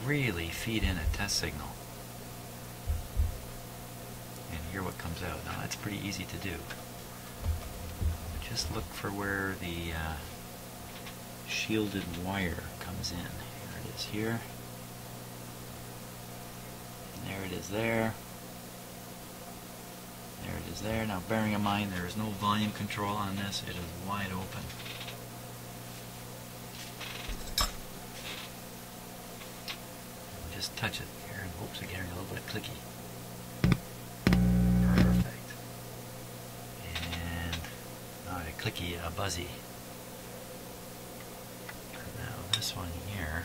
really feed in a test signal and hear what comes out. Now that's pretty easy to do. Just look for where the shielded wire comes in. Here it is here. And there it is there. There it is there. Now bearing in mind there is no volume control on this, it is wide open. Just touch it here in hopes of getting a little bit clicky. Perfect. And not a clicky, a buzzy. Now this one here,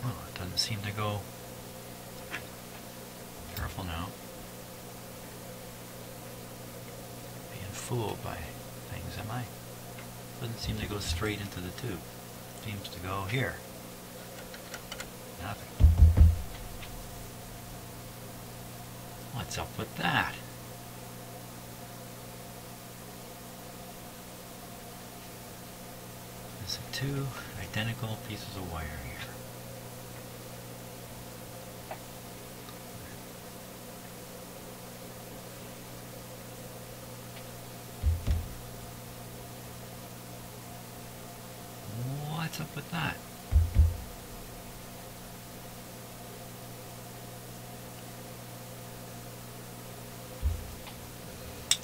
well, it doesn't seem to go. Careful now. Being fooled by things, am I? Doesn't seem to go straight into the tube. Seems to go here. Nothing. What's up with that? There's two identical pieces of wire here. What's up with that?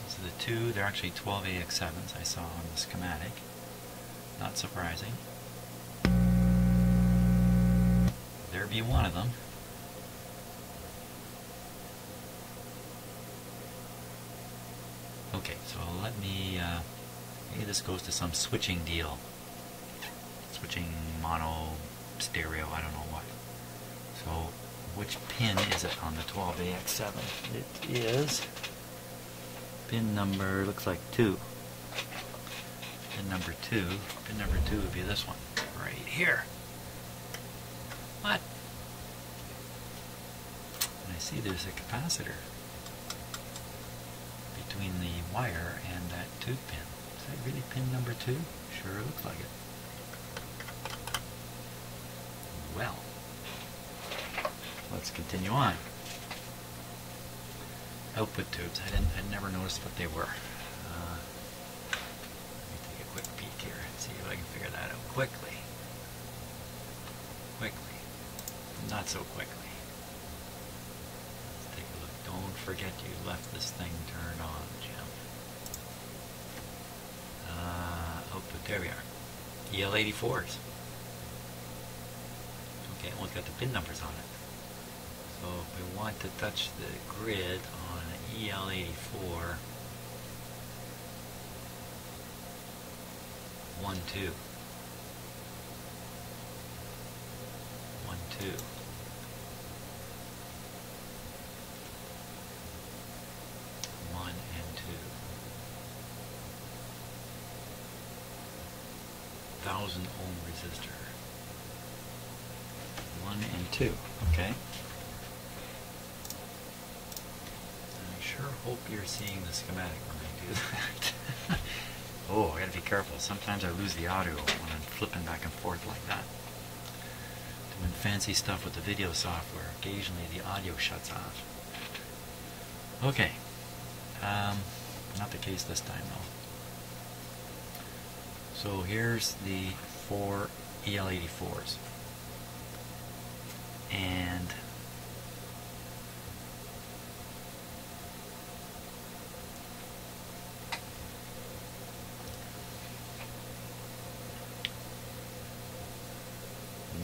These are the two, they're actually 12AX7s I saw on the schematic. Not surprising. There be one of them. Okay, so let me, maybe this goes to some switching deal. Switching mono, stereo, I don't know what. So, which pin is it on the 12AX7? It is pin number, looks like 2. Pin number 2. Pin number 2 would be this one, right here. What? And I see there's a capacitor between the wire and that tube pin. Is that really pin number 2? Sure looks like it. Well, let's continue on. Output tubes. I'd never noticed what they were. Let me take a quick peek here and see if I can figure that out quickly. Quickly. Not so quickly. Let's take a look. Don't forget you left this thing turned on, Jim. Output, there we are. EL84s. Okay, well, it's got the pin numbers on it. So if we want to touch the grid on an EL84, 1, 2. 1, 2. 1 and 2. 1000 ohm resistor. 1 and 2, okay. I sure hope you're seeing the schematic when I do that. Oh, I gotta be careful. Sometimes I lose the audio when I'm flipping back and forth like that. Doing fancy stuff with the video software, occasionally the audio shuts off. Okay, not the case this time though. So here's the 4 EL84s. And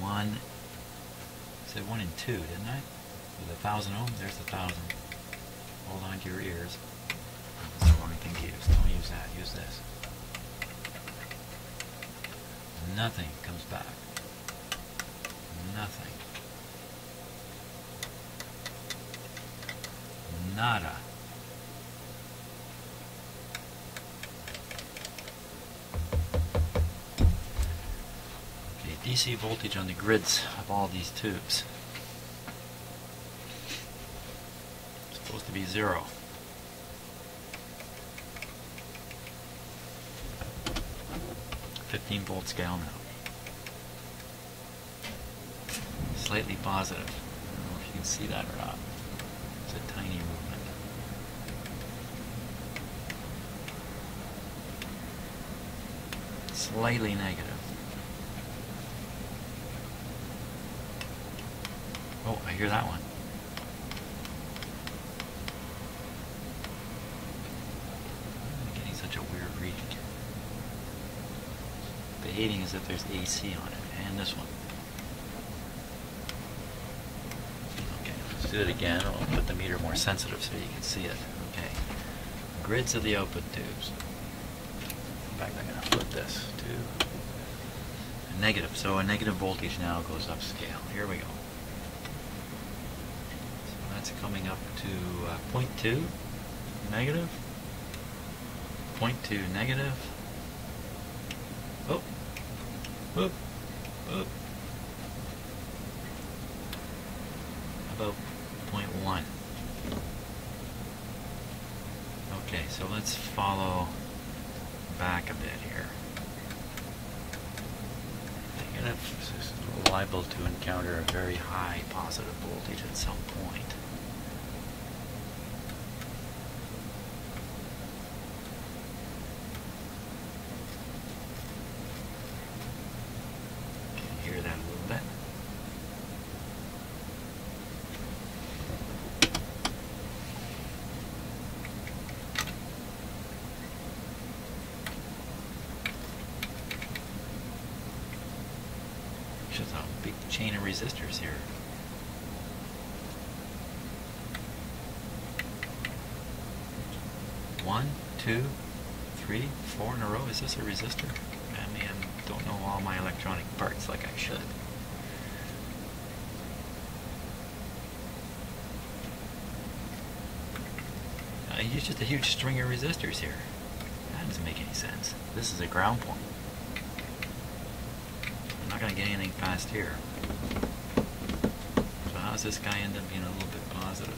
one, I said 1 and 2, didn't I? With 1000 ohm, there's 1000. Hold on to your ears. That's the wrong thing to use. Don't use that. Use this. Nothing comes back. Nothing. Nada. Okay, DC voltage on the grids of all these tubes. It's supposed to be 0. .15 volt scale now. slightly positive. I don't know if you can see that or not. It's a tiny movement. Slightly negative. Oh, I hear that one. I'm getting such a weird reading. Behaving as if there's AC on it. And this one. Okay, let's do it again. I'll put the meter more sensitive so you can see it. Okay. Grids of the output tubes. In fact, I'm going to flip this to a negative. So a negative voltage now goes upscale. Here we go. So that's coming up to 0.2 negative. 0.2 negative. Oh. Whoop. Whoop. About 0.1. Okay, so let's follow back a bit here. Negative is liable to encounter a very high positive voltage at some point. Hear that a little bit. There's a big chain of resistors here. One, two, three, 4 in a row. Is this a resistor? I mean, I don't know all my electronic parts like I should. It's just a huge string of resistors here. That doesn't make any sense. This is a ground point. I'm not going to get anything past here. So how does this guy end up being a little bit positive?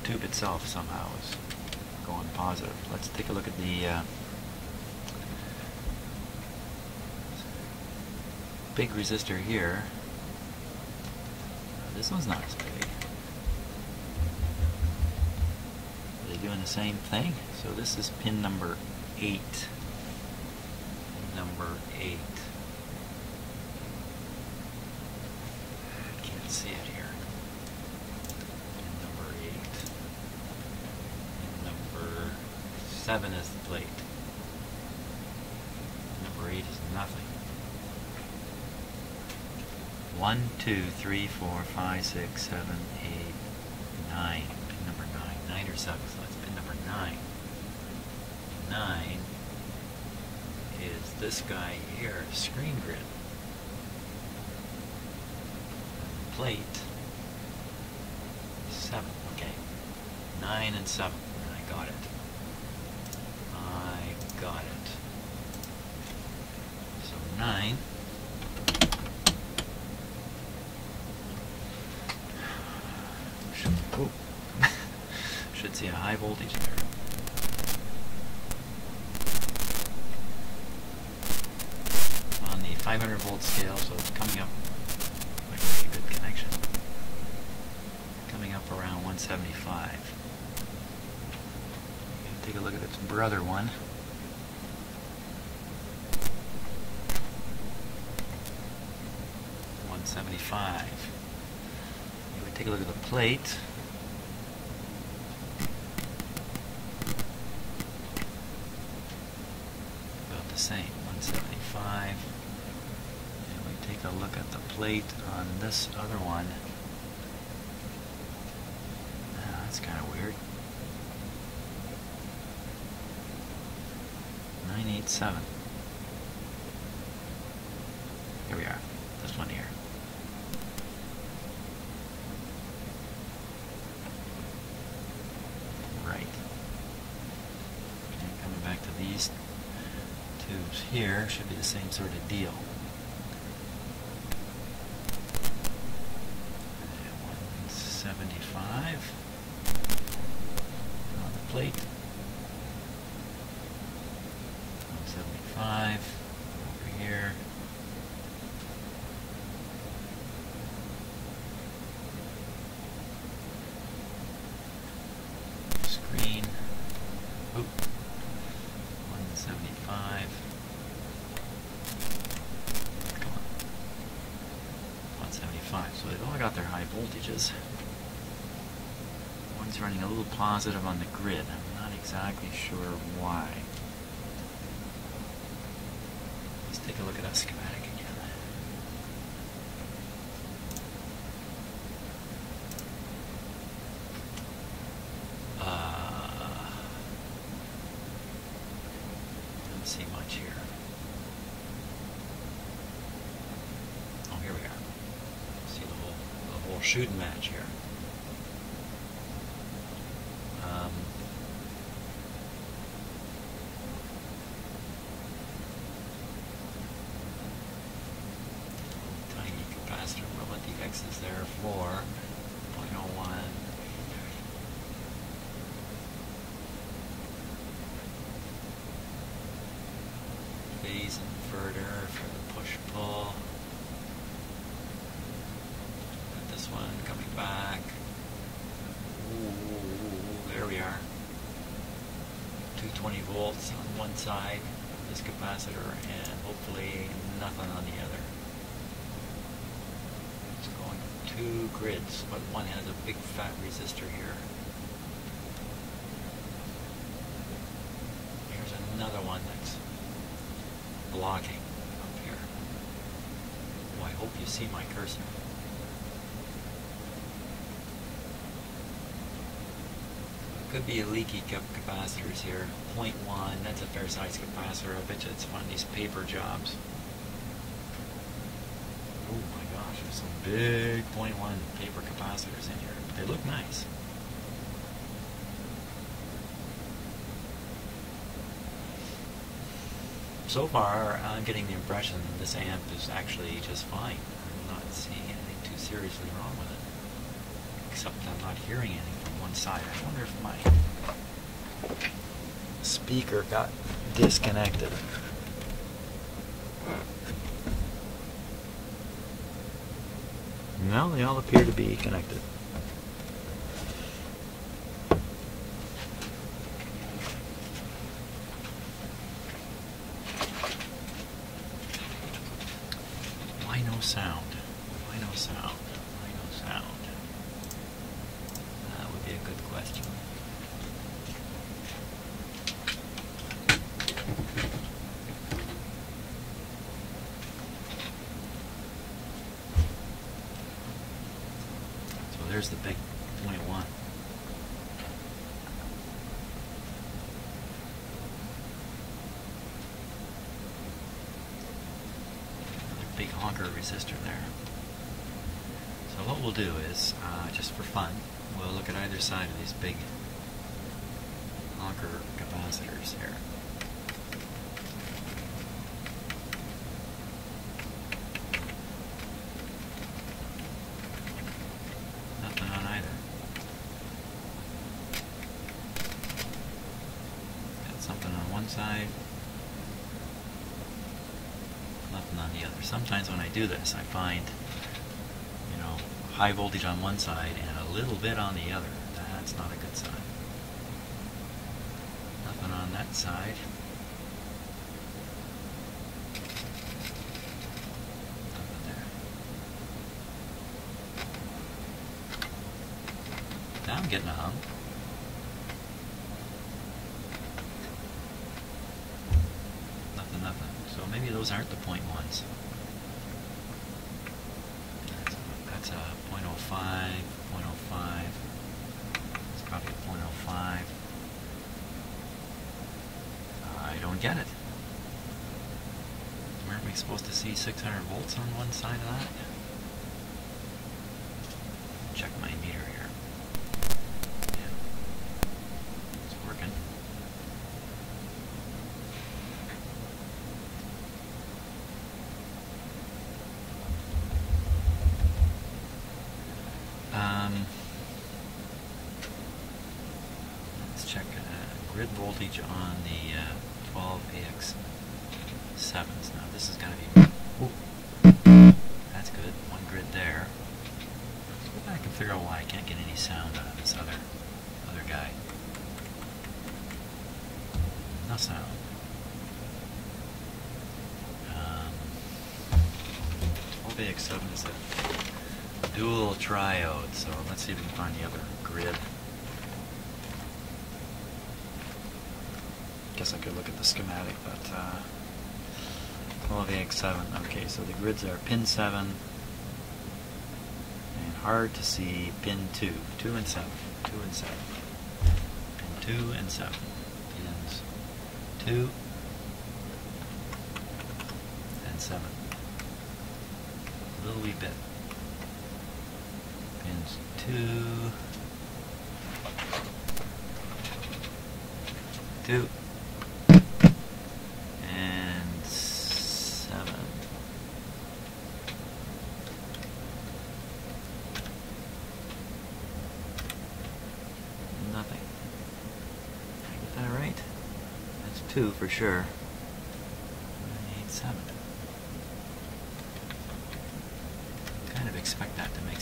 Tube itself somehow is going positive. Let's take a look at the big resistor here. This one's not as big. Are they doing the same thing? So this is pin number 8. Number 8. I can't see it here. Pin number 8. Pin number 7 is the plate. Number 8 is nothing. 1, 2, 3, 4, 5, 6, 7, 8, 9. Pin number 9. 9 or 7. So that's pin number 9. 9 is this guy here, screen grid. Plate 7. Okay. 9 and 7. I got it. I got it. So 9. Should see a high voltage there. On the 500 volt scale, so it's coming up like a really good connection. Coming up around 175. Take a look at its brother one. Take a look at the plate. About the same, 175. And we take a look at the plate on this other one. That's kind of weird. 987. Here we are. This one here. Right. Okay, coming back to these tubes here, should be the same sort of deal. 175 on the plate. 9F25. So they've all got their high voltages. One's running a little positive on the grid. I'm not exactly sure why. Let's take a look at that schematic again. Don't see much here. Oh, here we are. See the whole shooting match here. Tiny capacitor. Well, what the X is there for? 0.01. Phase inverter for the push-pull. Got this one coming back. Ooh, there we are. 220 volts on one side of this capacitor and hopefully nothing on the other. It's going two grids, but one has a big fat resistor here. Here's another one that's blocking up here. Oh, I hope you see my cursor. Could be leaky capacitors here. 0.1, that's a fair size capacitor. I bet you it's on these paper jobs. Oh my gosh, there's some big 0.1 paper capacitors in here. They look nice. So far, I'm getting the impression that this amp is actually just fine. I'm not seeing anything too seriously wrong with it. Except I'm not hearing anything from one side. I wonder if my speaker got disconnected. No, they all appear to be connected. Why no sound? Why no sound? Why no sound? That would be a good question. So there's the big 0.1. Big honker resistor there. So what we'll do is, just for fun, we'll look at either side of these big honker capacitors here. Nothing on either. Got something on one side. Nothing on the other. Sometimes when I do this, I find, you know, high voltage on one side and a little bit on the other. That's not a good sign. Nothing on that side. Nothing there. Now I'm getting a hum. Nothing. So maybe those aren't the 0.1s. That's a 0.05, 0.05. It's probably a 0.05. I don't get it. Aren't we supposed to see 600 volts on one side of that? Check my meter here. Yeah. It's working. Let's check grid voltage on the 12AX7s. Now this is going to be... Ooh, that's good. One grid there. Let's go back and figure out why I can't get any sound out of this other guy. No sound. 12AX7 is at dual triode. So let's see if we can find the other grid. Guess I could look at the schematic, but 12AX7. Okay, so the grids are pin 7 and hard to see pin 2. 2 and 7. 2 and 7. Pin 2 and 7. Pins 2 and 7. A little wee bit. Pins 2, 2, and 7. Nothing. Did I get that right? That's 2 for sure. 8, 7. Kind of expect that to make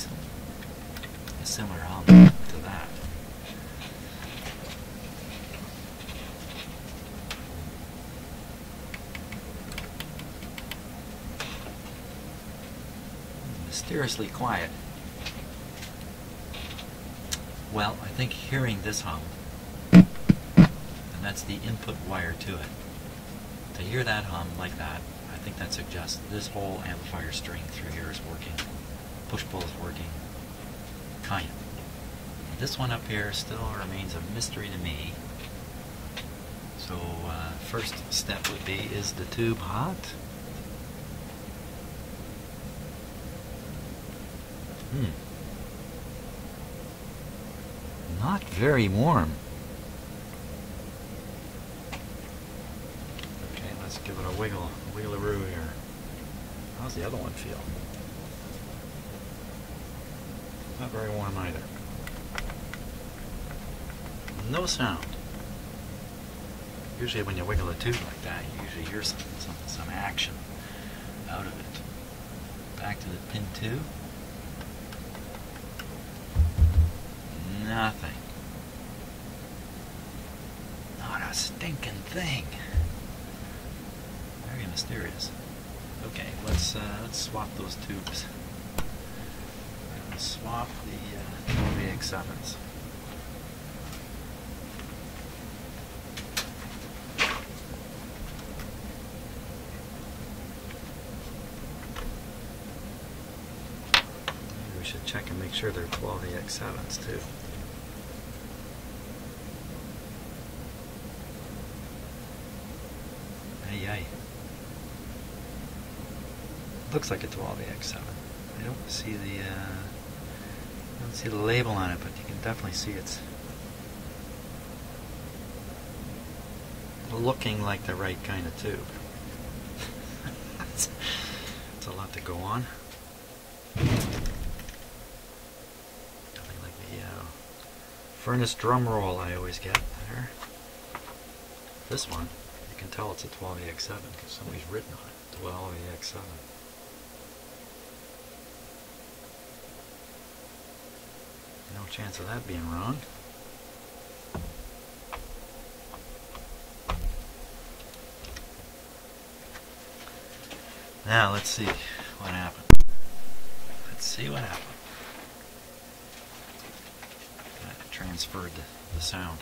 a similar hum to that. Mysteriously quiet. Well, I think hearing this hum, and that's the input wire to it. To hear that hum like that, I think that suggests this whole amplifier string through here is working. Push-pull is working. Kind of. This one up here still remains a mystery to me. So, first step would be, is the tube hot? Not very warm. Okay, let's give it a wiggle-a-roo here. How's the other one feel? Not very warm either. No sound. Usually when you wiggle a tube like that, you usually hear some action out of it. Back to the pin 2. Nothing. Not a stinking thing. Very mysterious. Okay, let's swap those tubes. Let's swap the 12AX7s. Maybe we should check and make sure they're 12AX7s too. Ay. Looks like a 12AX7. I don't see the label on it, but you can definitely see it's looking like the right kind of tube. It's a lot to go on. Nothing like the furnace drum roll I always get there. This one, you can tell it's a 12AX7 because somebody's written on it, 12AX7. No chance of that being wrong. Now let's see what happened. Let's see what happened. That transferred the sound.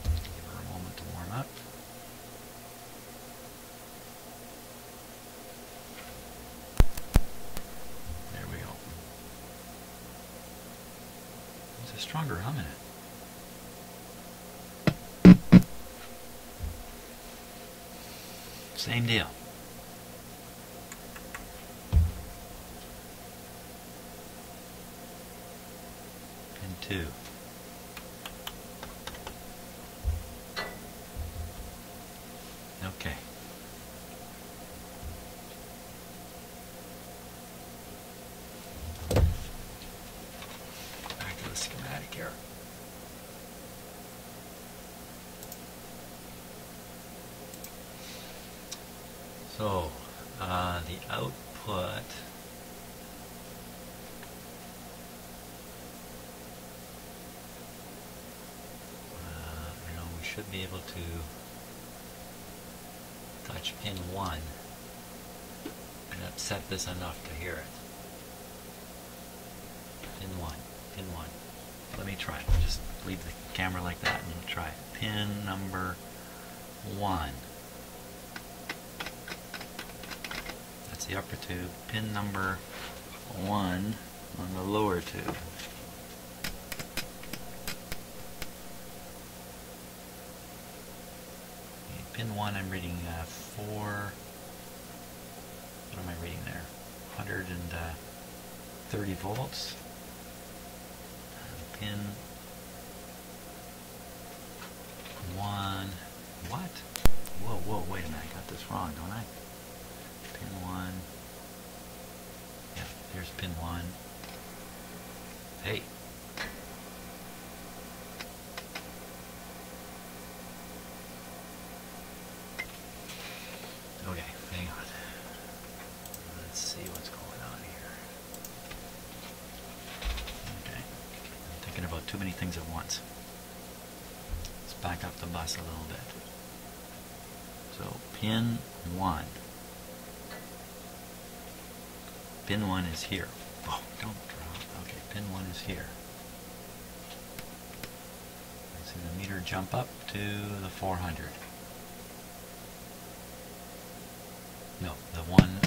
Give her a moment to warm up. There we go. There's a stronger hum in it. Same deal. And 2. Okay. Back to the schematic here. So, the output, we should be able to touch pin 1. set this enough to hear it. Pin 1, pin 1. Let me try it. Just leave the camera like that and try it. Pin number 1. That's the upper tube. Pin number 1 on the lower tube. Pin 1, I'm reading 4, what am I reading there? 130 volts. Pin 1, what? Whoa, wait a minute, I got this wrong, don't I? Pin 1, yeah, there's pin 1. Hey. Okay, hang on. Let's see what's going on here. Okay, I'm thinking about too many things at once. Let's back up the bus a little bit. So, pin 1. Pin 1 is here. Oh, don't drop. Okay, pin 1 is here. I see the meter jump up to the 400. No, the one.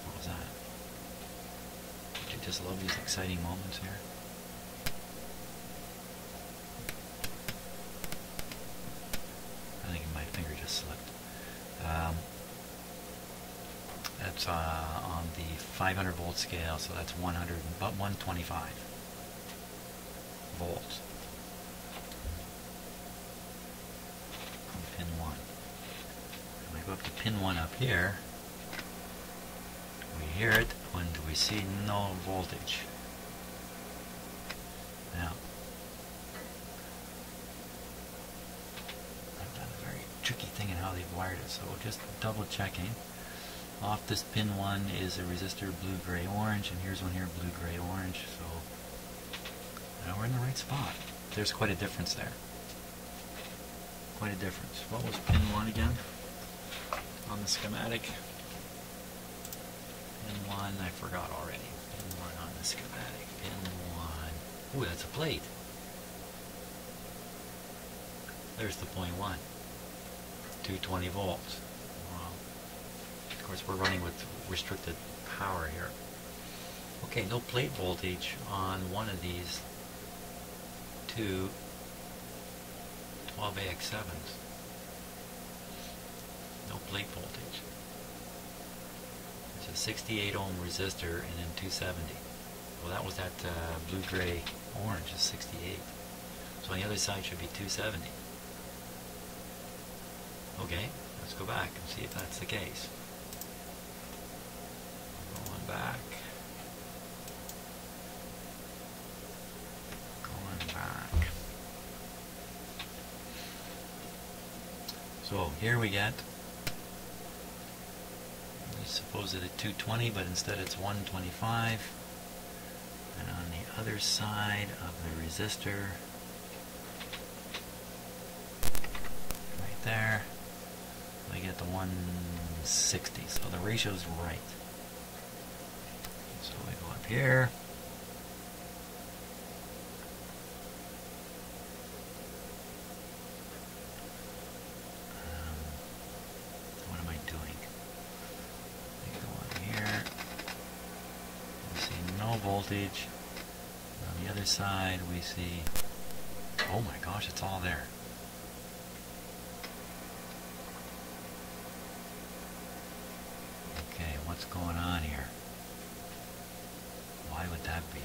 What was that? Don't you just love these exciting moments here? I think my finger just slipped. That's on the 500 volt scale, so that's 125 volts. Pin 1. When I go up to pin 1 up here, we hear it when we see no voltage. Now, I've done a very tricky thing in how they've wired it, so just double checking. Off this pin 1 is a resistor blue, gray, orange, and here's one here blue, gray, orange, so now we're in the right spot. There's quite a difference there. Quite a difference. What was pin 1 again on the schematic? Pin 1, I forgot already. Pin 1 on the schematic. Pin 1. Ooh, that's a plate. There's the point 1. 220 volts. Wow. Of course, we're running with restricted power here. Okay, no plate voltage on one of these two 12AX7s. No plate voltage. It's a 68 ohm resistor and then 270. Well, that was that blue, gray, orange is 68. So on the other side should be 270. Okay, let's go back and see if that's the case. Going back. Going back. So here we get, we suppose it's 220, but instead it's 125. And on the other side of the resistor, right there, we get the 160. So the ratio's right. So we go up here. What am I doing? We go up here. We see no voltage. On the other side we see, oh my gosh, it's all there. Okay, what's going on here? Why would that be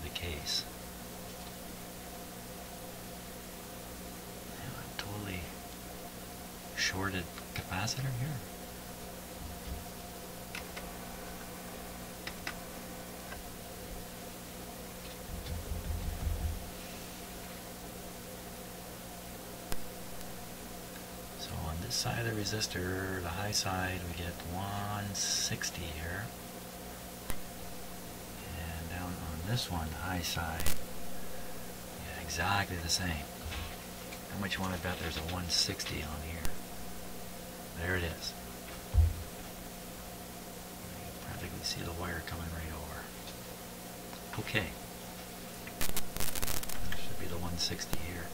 the case? Totally shorted capacitor here. So on this side of the resistor, the high side, we get 160 here. And down on this one, the high side, yeah, exactly the same. How much you want to bet there's a 160 on here? there it is. You can practically see the wire coming right over. Okay. That should be the 160 here.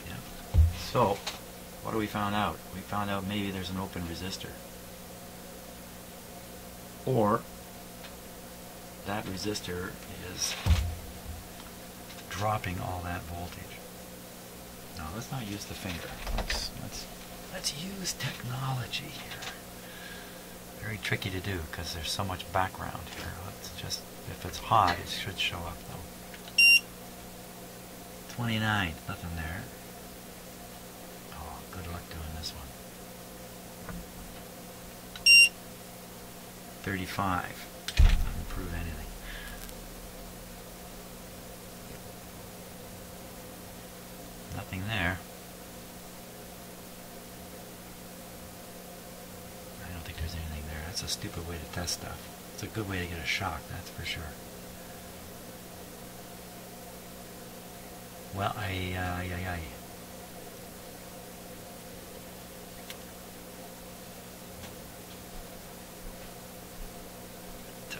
Yeah. So, what do we found out? We found out maybe there's an open resistor. Or that resistor is dropping all that voltage. Now let's not use the finger. Let's use technology here. Very tricky to do because there's so much background here. Let's just, if it's hot, it should show up though. 29, nothing there. Oh, good luck doing this one. 35. Doesn't prove anything. Nothing there. I don't think there's anything there. That's a stupid way to test stuff. It's a good way to get a shock, that's for sure. Well,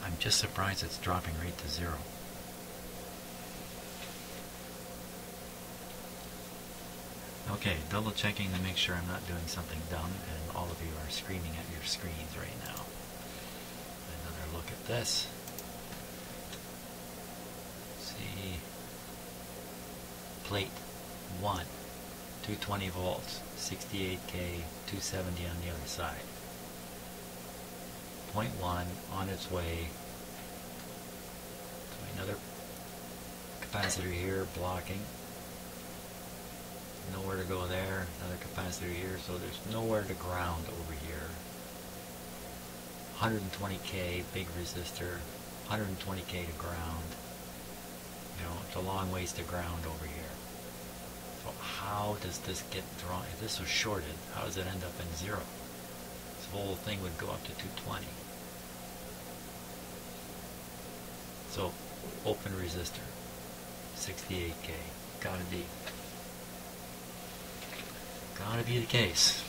I'm just surprised it's dropping right to 0. Okay, double checking to make sure I'm not doing something dumb, and all of you are screaming at your screens right now. Another look at this. See, plate 1, 220 volts, 68K, 270 on the other side. Point 1 on its way to another capacitor here blocking. Nowhere to go there, another capacitor here, so there's nowhere to ground over here. 120K, big resistor, 120K to ground. You know, it's a long ways to ground over here. So how does this get drawn? If this was shorted, how does it end up in 0? This whole thing would go up to 220. So, open resistor, 68K, gotta be the case.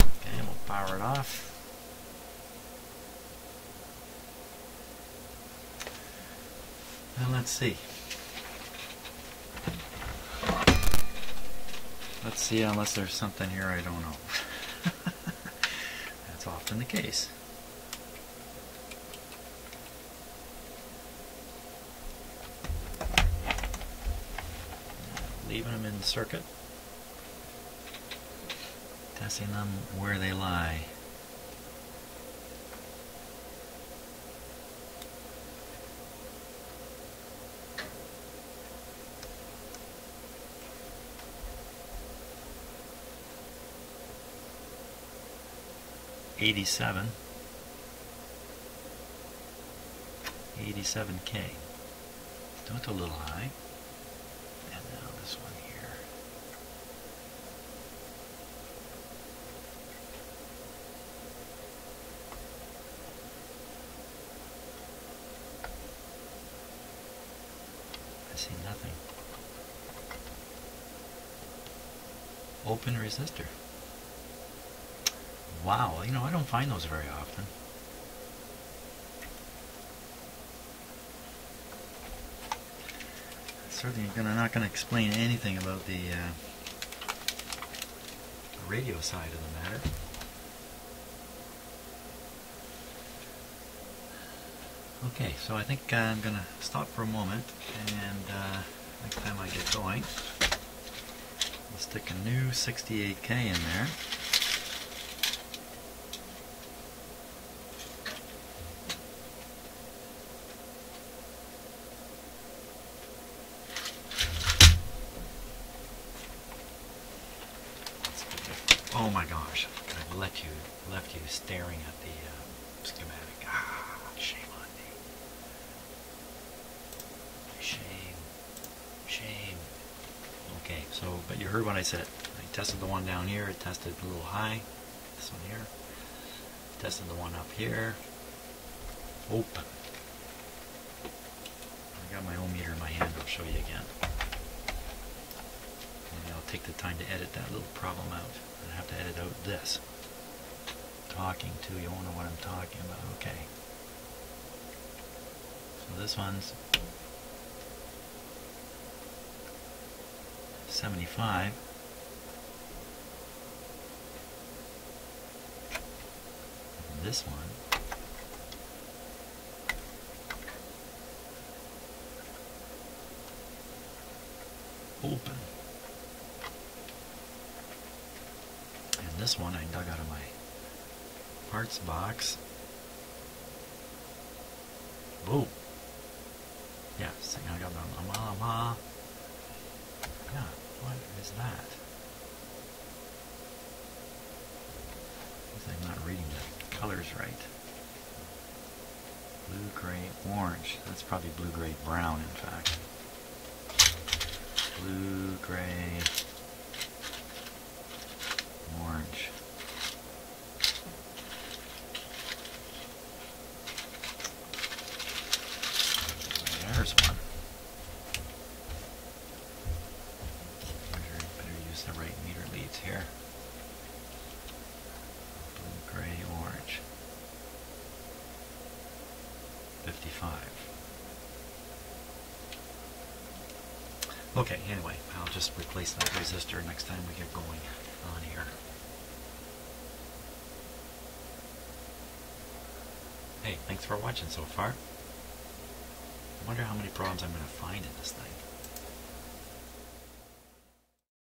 Okay, we'll power it off. And let's see. Let's see, unless there's something here I don't know. That's often the case. Leaving them in the circuit. Testing them where they lie. $87K. Don't a little high. And now this one here. I see nothing. Open resistor. Wow, you know, I don't find those very often. Certainly not going to explain anything about the radio side of the matter. Okay, so I think I'm going to stop for a moment, and next time I get going, we'll stick a new 68K in there. Oh my gosh, I've left you staring at the schematic. Ah, shame on me. Shame. Okay, so, but you heard what I said. I tested the one down here, it tested a little high. This one here. Tested the one up here. Open. I got my ohm meter in my hand, I'll show you again. Maybe I'll take the time to edit that little problem out. I have to edit out this. talking to. You won't know what I'm talking about. Okay. So this one's 75. And this one open. And this one I dug out of my parts box. Whoa. Yeah, I got the yeah, what is that? I'm not reading the colors right. Blue, gray, orange. That's probably blue, gray, brown, in fact. Blue, gray, orange. There's one. Better use the right meter leads here. Blue, gray, orange. 55. Okay, anyway, I'll just replace that resistor next time we get going on here. Hey, thanks for watching so far. I wonder how many problems I'm going to find in this thing.